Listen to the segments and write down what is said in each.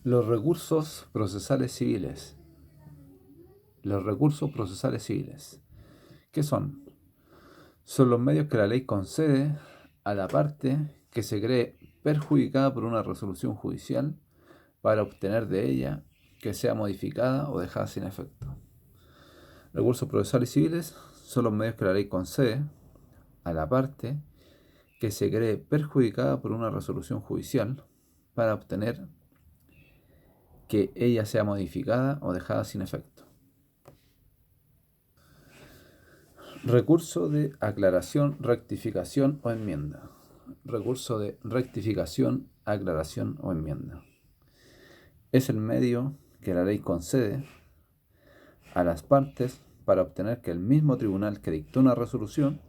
Los recursos procesales civiles. Los recursos procesales civiles. ¿Qué son? Son los medios que la ley concede a la parte que se cree perjudicada por una resolución judicial para obtener de ella que sea modificada o dejada sin efecto. Recursos procesales civiles son los medios que la ley concede a la parte que se cree perjudicada por una resolución judicial para obtener que ella sea modificada o dejada sin efecto. Recurso de aclaración, rectificación o enmienda. Recurso de rectificación, aclaración o enmienda. Es el medio que la ley concede a las partes para obtener que el mismo tribunal que dictó una resolución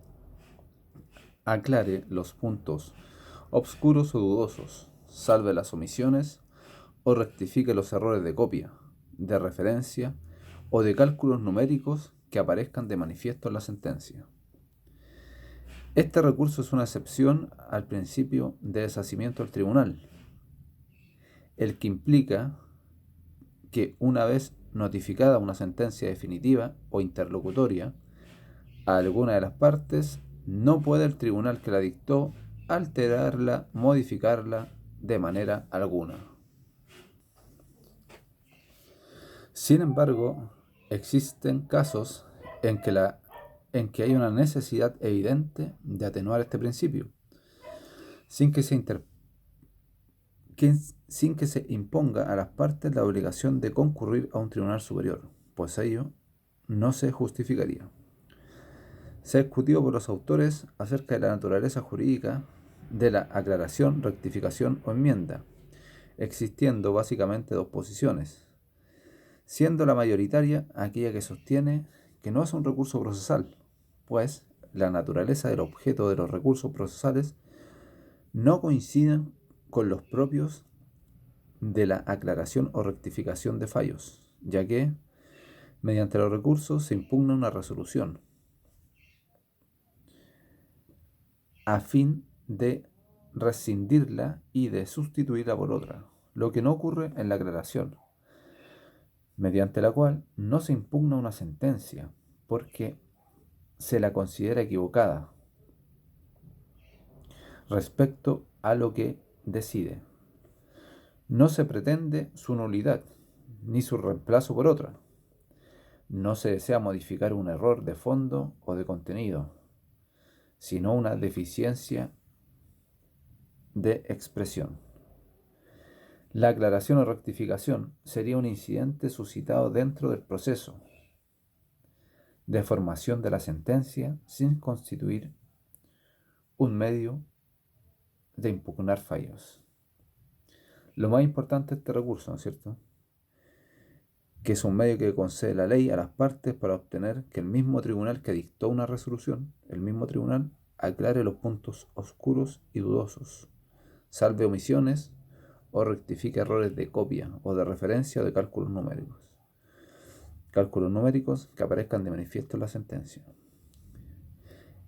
aclare los puntos obscuros o dudosos, salve las omisiones o rectifique los errores de copia, de referencia o de cálculos numéricos que aparezcan de manifiesto en la sentencia. Este recurso es una excepción al principio de deshacimiento del tribunal, el que implica que una vez notificada una sentencia definitiva o interlocutoria a alguna de las partes, no puede el tribunal que la dictó alterarla, modificarla de manera alguna. Sin embargo, existen casos en que hay una necesidad evidente de atenuar este principio, sin que se imponga a las partes la obligación de concurrir a un tribunal superior, pues ello no se justificaría. Se ha discutido por los autores acerca de la naturaleza jurídica de la aclaración, rectificación o enmienda, existiendo básicamente dos posiciones, siendo la mayoritaria aquella que sostiene que no es un recurso procesal, pues la naturaleza del objeto de los recursos procesales no coinciden con los propios de la aclaración o rectificación de fallos, ya que mediante los recursos se impugna una resolución a fin de rescindirla y de sustituirla por otra, lo que no ocurre en la aclaración, mediante la cual no se impugna una sentencia porque se la considera equivocada respecto a lo que decide. No se pretende su nulidad ni su reemplazo por otra. No se desea modificar un error de fondo o de contenido, sino una deficiencia de expresión. La aclaración o rectificación sería un incidente suscitado dentro del proceso de formación de la sentencia sin constituir un medio de impugnar fallos. Lo más importante de este recurso, ¿no es cierto?, que es un medio que concede la ley a las partes para obtener que el mismo tribunal que dictó una resolución, el mismo tribunal, aclare los puntos oscuros y dudosos, salve omisiones o rectifique errores de copia o de referencia o de cálculos numéricos. Cálculos numéricos que aparezcan de manifiesto en la sentencia.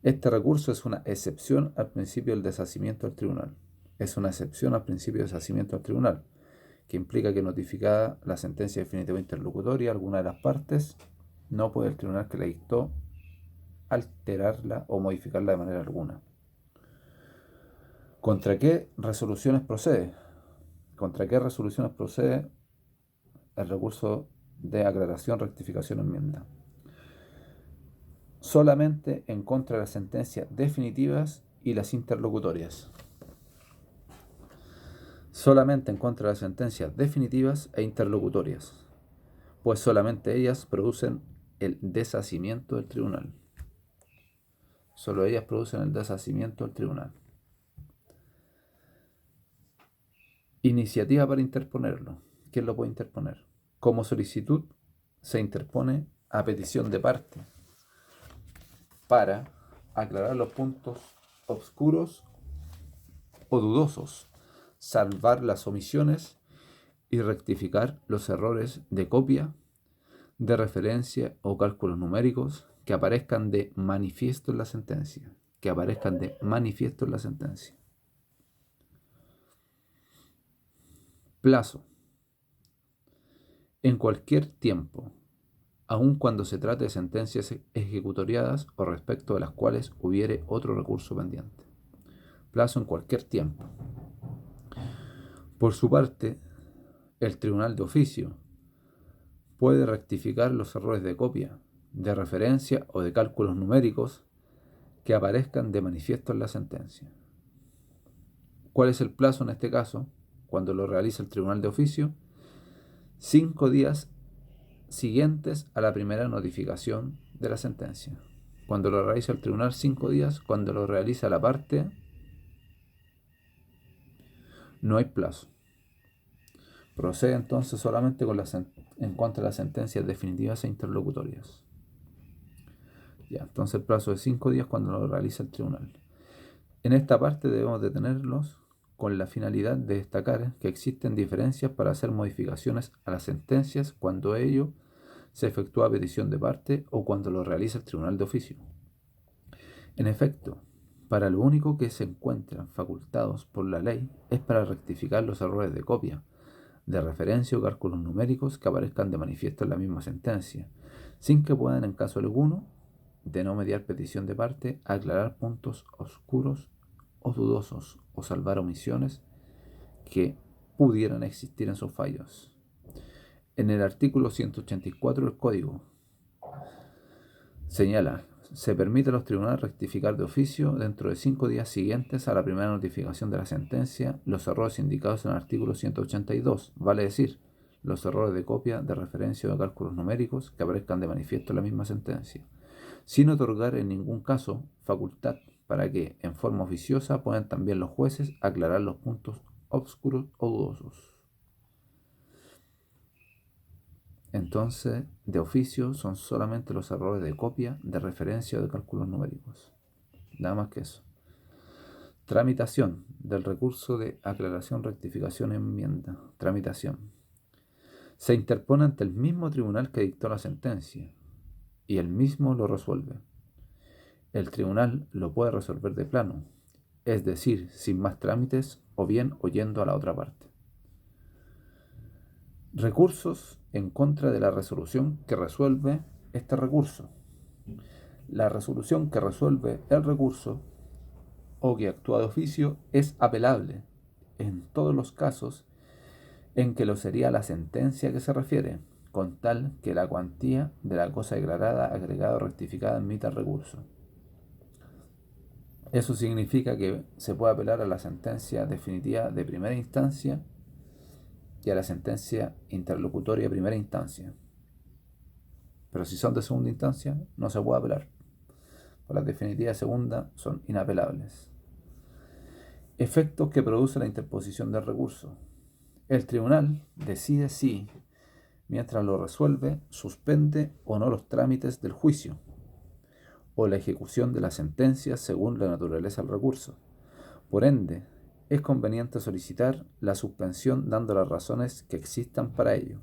Este recurso es una excepción al principio del deshacimiento del tribunal. Es una excepción al principio del deshacimiento del tribunal, que implica que notificada la sentencia definitiva interlocutoria, alguna de las partes, no puede el tribunal que la dictó alterarla o modificarla de manera alguna. ¿Contra qué resoluciones procede? ¿Contra qué resoluciones procede el recurso de aclaración, rectificación o enmienda? Solamente en contra de las sentencias definitivas y las interlocutorias. Solamente en contra de las sentencias definitivas e interlocutorias, pues solamente ellas producen el deshacimiento del tribunal. Solo ellas producen el deshacimiento del tribunal. Iniciativa para interponerlo. ¿Quién lo puede interponer? Como solicitud se interpone a petición de parte para aclarar los puntos oscuros o dudosos, salvar las omisiones y rectificar los errores de copia, de referencia o cálculos numéricos que aparezcan de manifiesto en la sentencia. Plazo. en cualquier tiempo, aun cuando se trate de sentencias ejecutoriadas o respecto de las cuales hubiere otro recurso pendiente. Plazo en cualquier tiempo. Por su parte, el tribunal de oficio puede rectificar los errores de copia, de referencia o de cálculos numéricos que aparezcan de manifiesto en la sentencia. ¿Cuál es el plazo en este caso? Cuando lo realiza el tribunal de oficio, 5 días siguientes a la primera notificación de la sentencia. Cuando lo realiza el tribunal, 5 días. Cuando lo realiza la parte, no hay plazo. Procede entonces solamente en contra de las sentencias definitivas e interlocutorias. Ya, entonces el plazo de 5 días cuando lo realiza el tribunal. En esta parte debemos detenerlos con la finalidad de destacar que existen diferencias para hacer modificaciones a las sentencias cuando ello se efectúa a petición de parte o cuando lo realiza el tribunal de oficio. En efecto, para lo único que se encuentran facultados por la ley es para rectificar los errores de copia, de referencia o cálculos numéricos que aparezcan de manifiesto en la misma sentencia, sin que puedan, en caso alguno, de no mediar petición de parte, aclarar puntos oscuros o dudosos o salvar omisiones que pudieran existir en sus fallos. En el artículo 184 del Código señala: se permite a los tribunales rectificar de oficio dentro de 5 días siguientes a la primera notificación de la sentencia los errores indicados en el artículo 182, vale decir, los errores de copia, de referencia o de cálculos numéricos que aparezcan de manifiesto en la misma sentencia, sin otorgar en ningún caso facultad para que, en forma oficiosa, puedan también los jueces aclarar los puntos obscuros o dudosos. Entonces, de oficio son solamente los errores de copia, de referencia o de cálculos numéricos. Nada más que eso. Tramitación del recurso de aclaración, rectificación y enmienda. Tramitación. Se interpone ante el mismo tribunal que dictó la sentencia y el mismo lo resuelve. El tribunal lo puede resolver de plano, es decir, sin más trámites o bien oyendo a la otra parte. Recursos en contra de la resolución que resuelve este recurso. La resolución que resuelve el recurso o que actúa de oficio es apelable en todos los casos en que lo sería la sentencia que se refiere, con tal que la cuantía de la cosa declarada, agregada o rectificada admita recurso. Eso significa que se puede apelar a la sentencia definitiva de primera instancia y a la sentencia interlocutoria de primera instancia. Pero si son de segunda instancia, no se puede apelar. Las definitivas de segunda son inapelables. Efectos que produce la interposición del recurso. El tribunal decide si, mientras lo resuelve, suspende o no los trámites del juicio o la ejecución de la sentencia según la naturaleza del recurso. Por ende, es conveniente solicitar la suspensión dando las razones que existan para ello.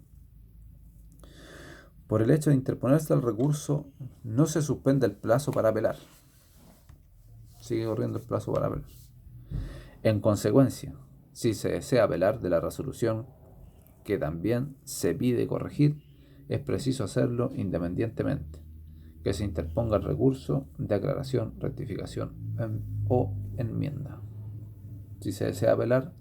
Por el hecho de interponerse el recurso, no se suspende el plazo para apelar. Sigue corriendo el plazo para apelar. En consecuencia, si se desea apelar de la resolución que también se pide corregir, es preciso hacerlo independientemente que se interponga el recurso de aclaración, rectificación o enmienda. Si se desea apelar,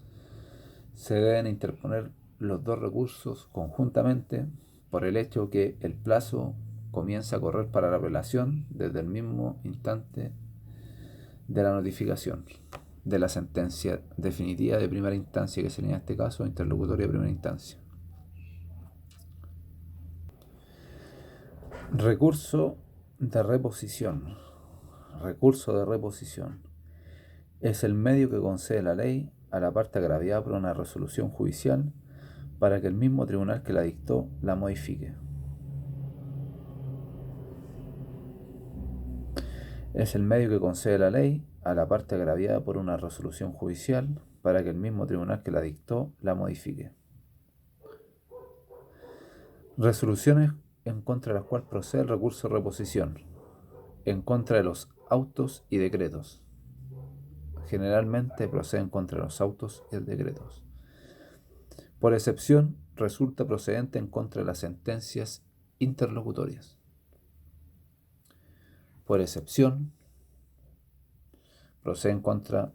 se deben interponer los dos recursos conjuntamente por el hecho que el plazo comienza a correr para la apelación desde el mismo instante de la notificación de la sentencia definitiva de primera instancia, que sería en este caso interlocutoria de primera instancia. Recurso de reposición. Recurso de reposición es el medio que concede la ley a la parte agraviada por una resolución judicial para que el mismo tribunal que la dictó la modifique. Es el medio que concede la ley a la parte agraviada por una resolución judicial para que el mismo tribunal que la dictó la modifique. Resoluciones en contra de las cuales procede el recurso de reposición. En contra de los autos y decretos. Generalmente proceden contra los autos y decretos. Por excepción, resulta procedente en contra de las sentencias interlocutorias. Por excepción, procede en contra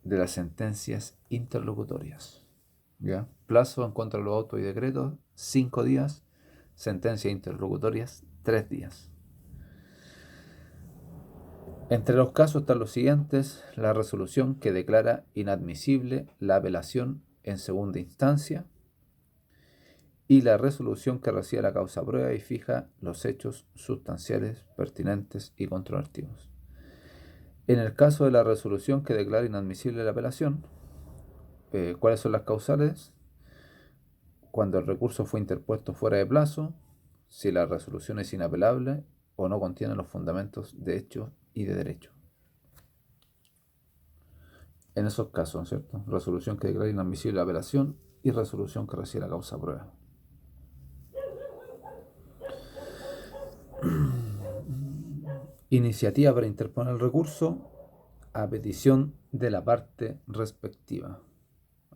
de las sentencias interlocutorias. ¿Ya? Plazo en contra de los autos y decretos, 5 días. Sentencias interlocutorias, 3 días. Entre los casos están los siguientes: la resolución que declara inadmisible la apelación en segunda instancia y la resolución que recibe la causa prueba y fija los hechos sustanciales pertinentes y controvertidos. En el caso de la resolución que declara inadmisible la apelación, ¿cuáles son las causales? Cuando el recurso fue interpuesto fuera de plazo, si la resolución es inapelable o no contiene los fundamentos de hecho y de derecho. En esos casos, ¿cierto? Resolución que declara inadmisible la apelación y resolución que recibe la causa prueba. Iniciativa para interponer el recurso a petición de la parte respectiva.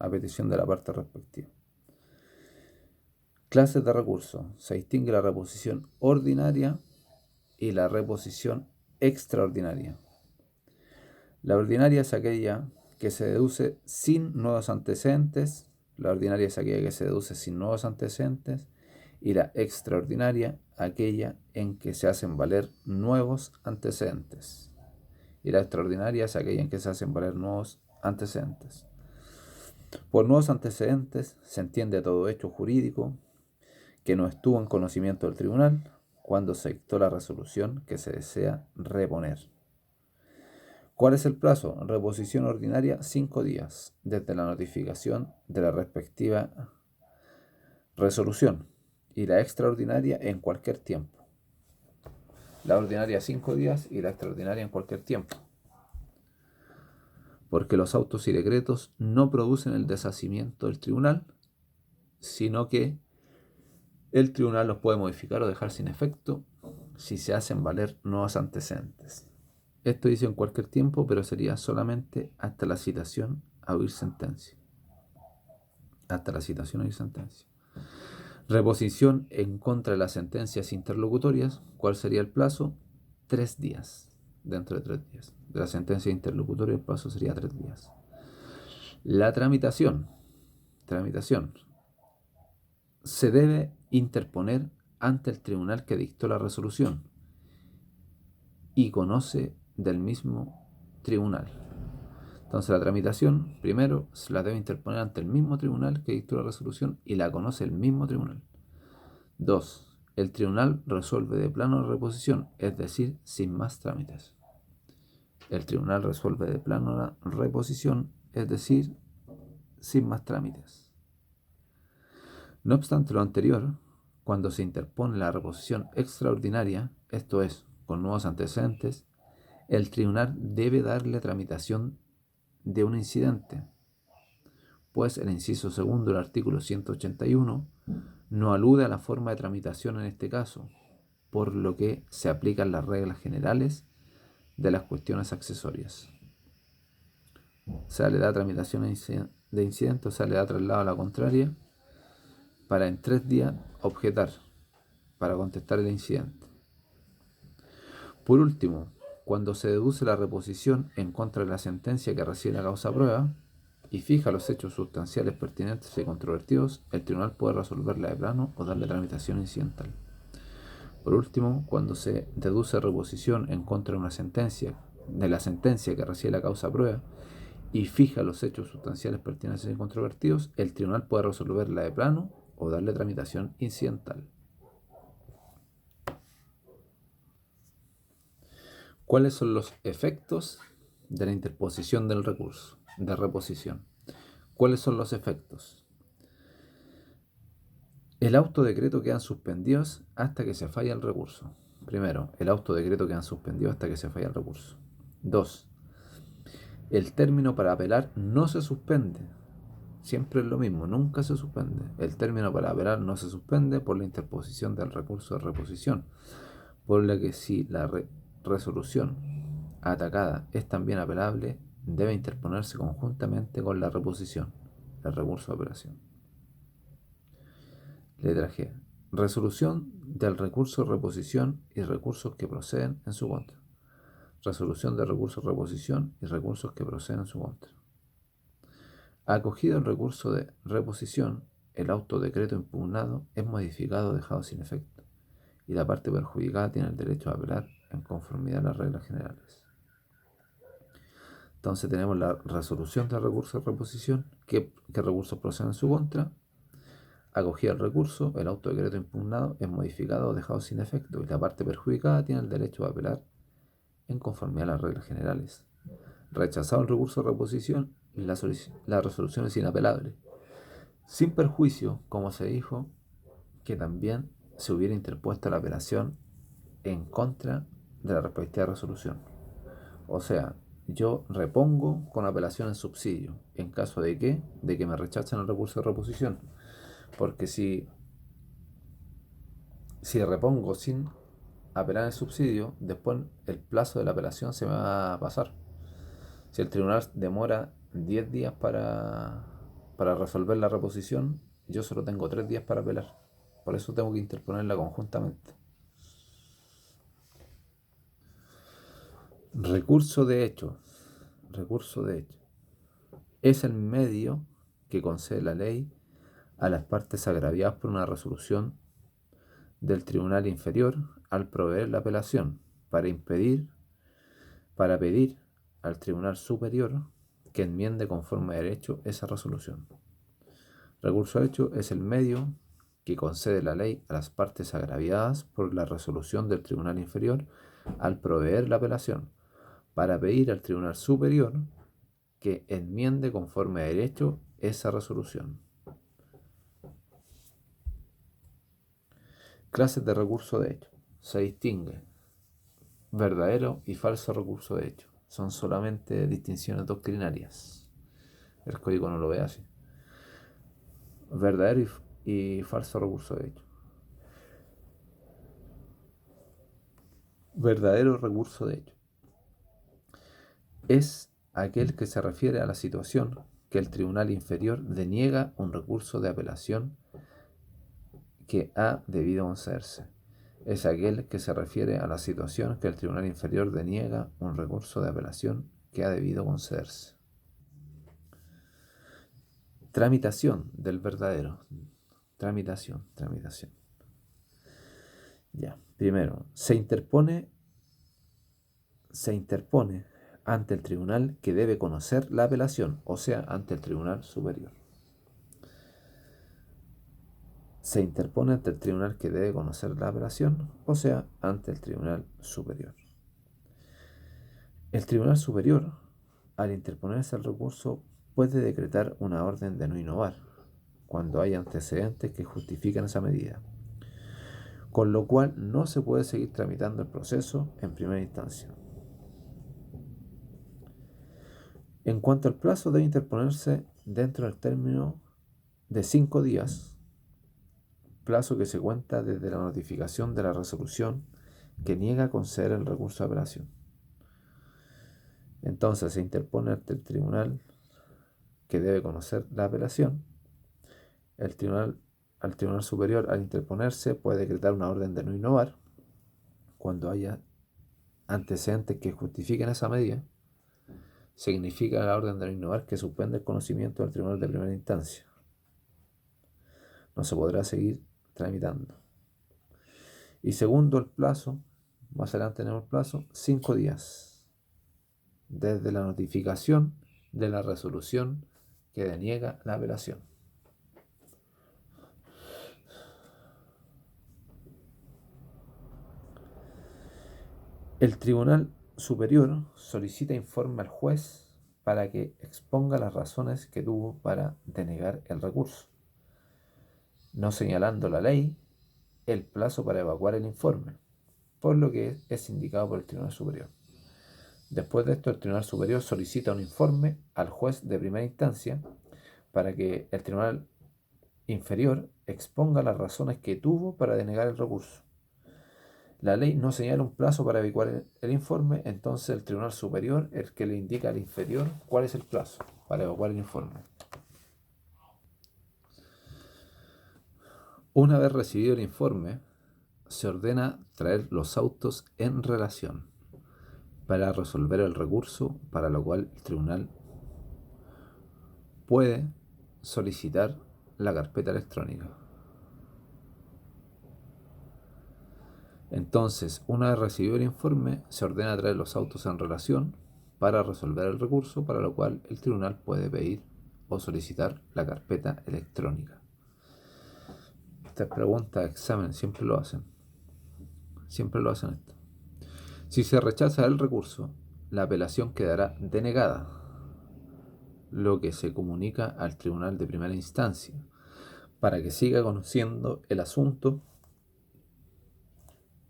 A petición de la parte respectiva. Clases de recurso. Se distingue la reposición ordinaria y la reposición extraordinaria. La ordinaria es aquella que se deduce sin nuevos antecedentes. La ordinaria es aquella que se deduce sin nuevos antecedentes. Y la extraordinaria, aquella en que se hacen valer nuevos antecedentes. Y la extraordinaria es aquella en que se hacen valer nuevos antecedentes. Por nuevos antecedentes se entiende todo hecho jurídico que no estuvo en conocimiento del tribunal cuando se dictó la resolución que se desea reponer. ¿Cuál es el plazo? Reposición ordinaria, 5 días desde la notificación de la respectiva resolución, y la extraordinaria en cualquier tiempo. La ordinaria 5 días y la extraordinaria en cualquier tiempo. Porque los autos y decretos no producen el deshacimiento del tribunal, sino que el tribunal los puede modificar o dejar sin efecto si se hacen valer nuevos antecedentes. Esto dice en cualquier tiempo, pero sería solamente hasta la citación a oír sentencia. Hasta la citación a oír sentencia. Reposición en contra de las sentencias interlocutorias. ¿Cuál sería el plazo? 3 días. Dentro de 3 días. De la sentencia interlocutoria el plazo sería 3 días. La tramitación. Se debe interponer ante el tribunal que dictó la resolución y conoce del mismo tribunal. Entonces la tramitación, primero, se la debe interponer ante el mismo tribunal que dictó la resolución y la conoce el mismo tribunal. 2. El tribunal resuelve de plano la reposición, es decir, sin más trámites. El tribunal resuelve de plano la reposición, es decir, sin más trámites. No obstante lo anterior, cuando se interpone la reposición extraordinaria, esto es, con nuevos antecedentes, el tribunal debe darle tramitación de un incidente, pues el inciso segundo del artículo 181 no alude a la forma de tramitación en este caso, por lo que se aplican las reglas generales de las cuestiones accesorias. Se le da tramitación de incidente o se le da traslado a la contraria para en 3 días objetar, para contestar el incidente. Por último, cuando se deduce la reposición en contra de la sentencia que recibe la causa prueba y fija los hechos sustanciales pertinentes y controvertidos, el tribunal puede resolverla de plano o darle tramitación incidental. Por último, cuando se deduce reposición en contra de la sentencia que recibe la causa prueba y fija los hechos sustanciales pertinentes y controvertidos, el tribunal puede resolverla de plano o darle tramitación incidental. ¿Cuáles son los efectos de la interposición del recurso de reposición? ¿Cuáles son los efectos? El auto decreto quedan suspendidos hasta que se falla el recurso. Primero, el auto decreto quedan suspendidos hasta que se falla el recurso. 2. El término para apelar no se suspende. Siempre es lo mismo, nunca se suspende. El término para apelar no se suspende por la interposición del recurso de reposición, por lo que si la resolución atacada es también apelable, debe interponerse conjuntamente con la reposición, el recurso de apelación. Letra G. Resolución del recurso de reposición y recursos que proceden en su contra. Resolución de recursos de reposición y recursos que proceden en su contra. Acogido el recurso de reposición, el autodecreto impugnado es modificado o dejado sin efecto, y la parte perjudicada tiene el derecho a apelar en conformidad a las reglas generales. Entonces tenemos la resolución del recurso de reposición, que recursos proceden en su contra. Acogido el recurso, el autodecreto impugnado es modificado o dejado sin efecto, y la parte perjudicada tiene el derecho a apelar en conformidad a las reglas generales. Rechazado el recurso de reposición, la resolución es inapelable, sin perjuicio, como se dijo, que también se hubiera interpuesto la apelación en contra de la respectiva resolución. O sea, yo repongo con apelación en subsidio, en caso de que me rechacen el recurso de reposición. Porque si repongo sin apelar en subsidio, después el plazo de la apelación se me va a pasar. Si el tribunal demora 10 días para resolver la reposición, yo solo tengo 3 días para apelar. Por eso tengo que interponerla conjuntamente. Recurso de hecho. Recurso de hecho. Es el medio que concede la ley a las partes agraviadas por una resolución del tribunal inferior al proveer la apelación para pedir al tribunal superior que enmiende conforme a derecho esa resolución. Recurso hecho es el medio que concede la ley a las partes agraviadas por la resolución del tribunal inferior al proveer la apelación para pedir al tribunal superior que enmiende conforme a derecho esa resolución. Clases de recurso de hecho. Se distingue verdadero y falso recurso de hecho. Son solamente distinciones doctrinarias. El código no lo ve así. Verdadero y falso recurso de hecho. Verdadero recurso de hecho es aquel que se refiere a la situación que el tribunal inferior deniega un recurso de apelación que ha debido concederse. Es aquel que se refiere a la situación que el tribunal inferior deniega un recurso de apelación que ha debido concederse. Tramitación del verdadero. Tramitación. Ya. Primero, se interpone ante el tribunal que debe conocer la apelación, o sea, ante el tribunal superior. Se interpone ante el tribunal que debe conocer la apelación, o sea, ante el tribunal superior. El tribunal superior, al interponerse el recurso, puede decretar una orden de no innovar, cuando hay antecedentes que justifican esa medida, con lo cual no se puede seguir tramitando el proceso en primera instancia. En cuanto al plazo, debe interponerse dentro del término de 5 días, plazo que se cuenta desde la notificación de la resolución que niega conceder el recurso de apelación. Entonces se interpone ante el tribunal que debe conocer la apelación. Al tribunal superior, al interponerse, puede decretar una orden de no innovar cuando haya antecedentes que justifiquen esa medida. Significa la orden de no innovar que suspende el conocimiento del tribunal de primera instancia. No se podrá seguir tramitando. Y segundo, el plazo, más adelante tenemos el plazo, 5 días, desde la notificación de la resolución que deniega la apelación. El tribunal superior solicita informe al juez para que exponga las razones que tuvo para denegar el recurso, no señalando la ley el plazo para evacuar el informe, por lo que es indicado por el tribunal superior. Después de esto, el tribunal superior solicita un informe al juez de primera instancia para que el tribunal inferior exponga las razones que tuvo para denegar el recurso. La ley no señala un plazo para evacuar el informe, entonces el tribunal superior es el que le indica al inferior cuál es el plazo para evacuar el informe. Una vez recibido el informe, se ordena traer los autos en relación para resolver el recurso, para lo cual el tribunal puede solicitar la carpeta electrónica. Entonces, una vez recibido el informe, se ordena traer los autos en relación para resolver el recurso, para lo cual el tribunal puede pedir o solicitar la carpeta electrónica. Estas preguntas de examen siempre lo hacen. Siempre lo hacen esto. Si se rechaza el recurso, la apelación quedará denegada, lo que se comunica al tribunal de primera instancia para que siga conociendo el asunto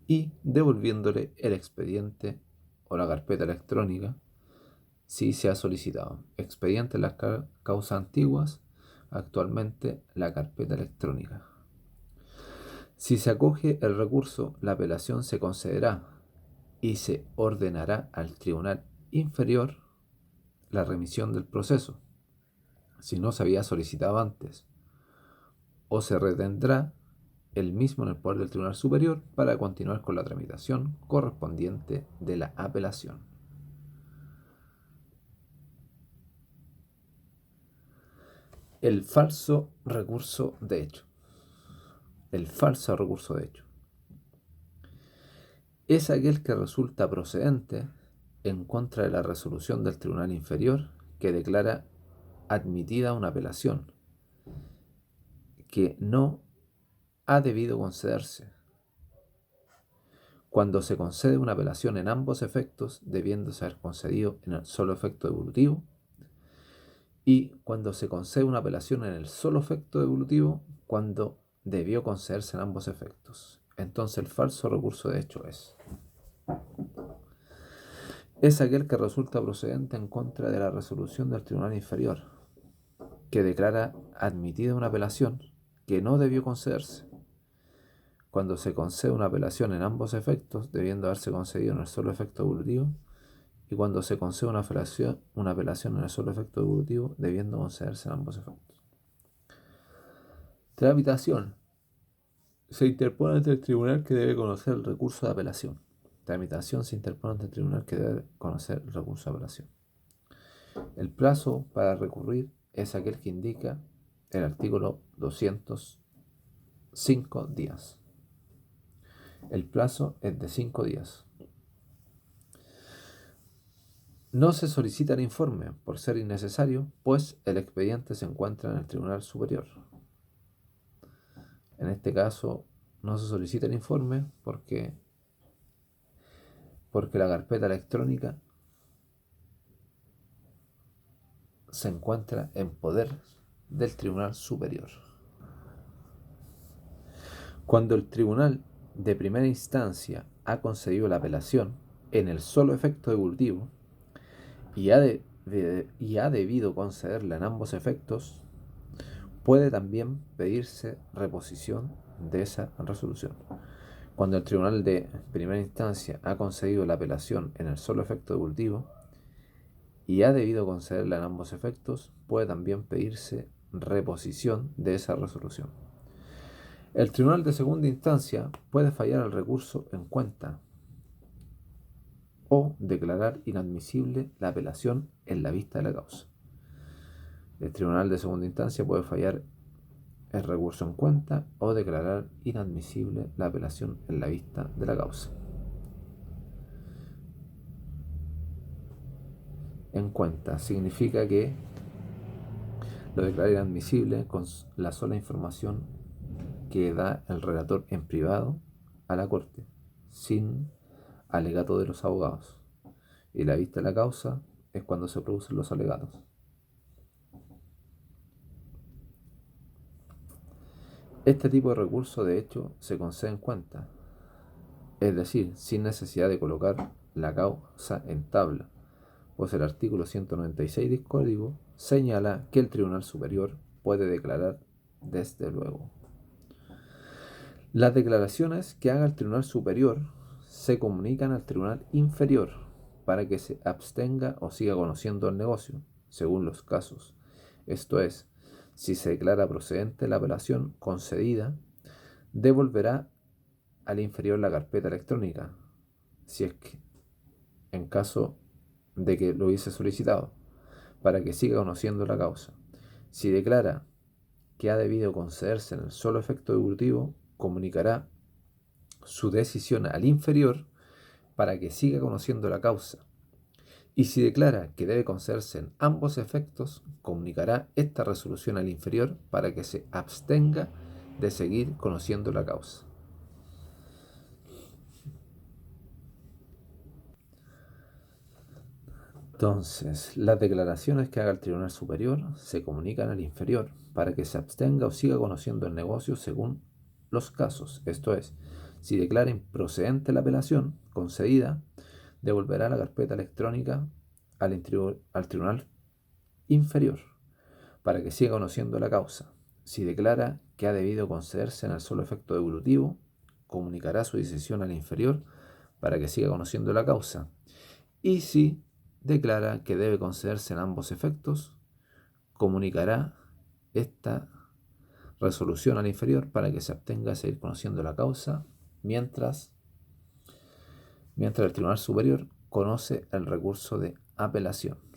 y devolviéndole el expediente o la carpeta electrónica si se ha solicitado. Expediente en las causas antiguas, actualmente la carpeta electrónica. Si se acoge el recurso, la apelación se concederá y se ordenará al tribunal inferior la remisión del proceso, si no se había solicitado antes, o se retendrá el mismo en el poder del tribunal superior para continuar con la tramitación correspondiente de la apelación. El falso recurso de hecho. El falso recurso de hecho es aquel que resulta procedente en contra de la resolución del tribunal inferior que declara admitida una apelación que no ha debido concederse. Cuando se concede una apelación en ambos efectos, debiéndose haber concedido en el solo efecto devolutivo, y cuando se concede una apelación en el solo efecto devolutivo, cuando debió concederse en ambos efectos. Entonces el falso recurso de hecho es aquel que resulta procedente en contra de la resolución del tribunal inferior, que declara admitida una apelación que no debió concederse. Cuando se concede una apelación en ambos efectos, debiendo haberse concedido en el solo efecto devolutivo, y cuando se concede una apelación en el solo efecto devolutivo, debiendo concederse en ambos efectos. Tramitación. Se interpone ante el tribunal que debe conocer el recurso de apelación. Tramitación se interpone ante el tribunal que debe conocer el recurso de apelación. El plazo para recurrir es aquel que indica el artículo 205 días. El plazo es de 5 días. No se solicita el informe por ser innecesario, pues el expediente se encuentra en el tribunal superior. En este caso, no se solicita el informe porque la carpeta electrónica se encuentra en poder del tribunal superior. Cuando el tribunal de primera instancia ha concedido la apelación en el solo efecto devolutivo y ha debido concederla en ambos efectos, puede también pedirse reposición de esa resolución. Cuando el tribunal de primera instancia ha concedido la apelación en el solo efecto devolutivo y ha debido concederla en ambos efectos, puede también pedirse reposición de esa resolución. El tribunal de segunda instancia puede fallar el recurso en cuenta o declarar inadmisible la apelación en la vista de la causa. El tribunal de segunda instancia puede fallar el recurso en cuenta o declarar inadmisible la apelación en la vista de la causa. En cuenta significa que lo declara inadmisible con la sola información que da el relator en privado a la Corte, sin alegato de los abogados. Y la vista de la causa es cuando se producen los alegatos. Este tipo de recurso, de hecho, se concede en cuenta, es decir, sin necesidad de colocar la causa en tabla, pues el artículo 196 del Código señala que el Tribunal Superior puede declarar desde luego. Las declaraciones que haga el Tribunal Superior se comunican al Tribunal Inferior para que se abstenga o siga conociendo el negocio, según los casos. Esto es, si se declara procedente la apelación concedida, devolverá al inferior la carpeta electrónica, si es que, en caso de que lo hubiese solicitado, para que siga conociendo la causa. Si declara que ha debido concederse en el solo efecto devolutivo, comunicará su decisión al inferior para que siga conociendo la causa. Y si declara que debe concederse en ambos efectos, comunicará esta resolución al inferior para que se abstenga de seguir conociendo la causa. Entonces, las declaraciones que haga el Tribunal Superior se comunican al inferior para que se abstenga o siga conociendo el negocio según los casos. Esto es, si declara improcedente la apelación concedida, devolverá la carpeta electrónica al Tribunal Inferior para que siga conociendo la causa. Si declara que ha debido concederse en el solo efecto devolutivo, comunicará su decisión al inferior para que siga conociendo la causa. Y si declara que debe concederse en ambos efectos, comunicará esta resolución al inferior para que se abstenga de seguir conociendo la causa mientras el Tribunal Superior conoce el recurso de apelación.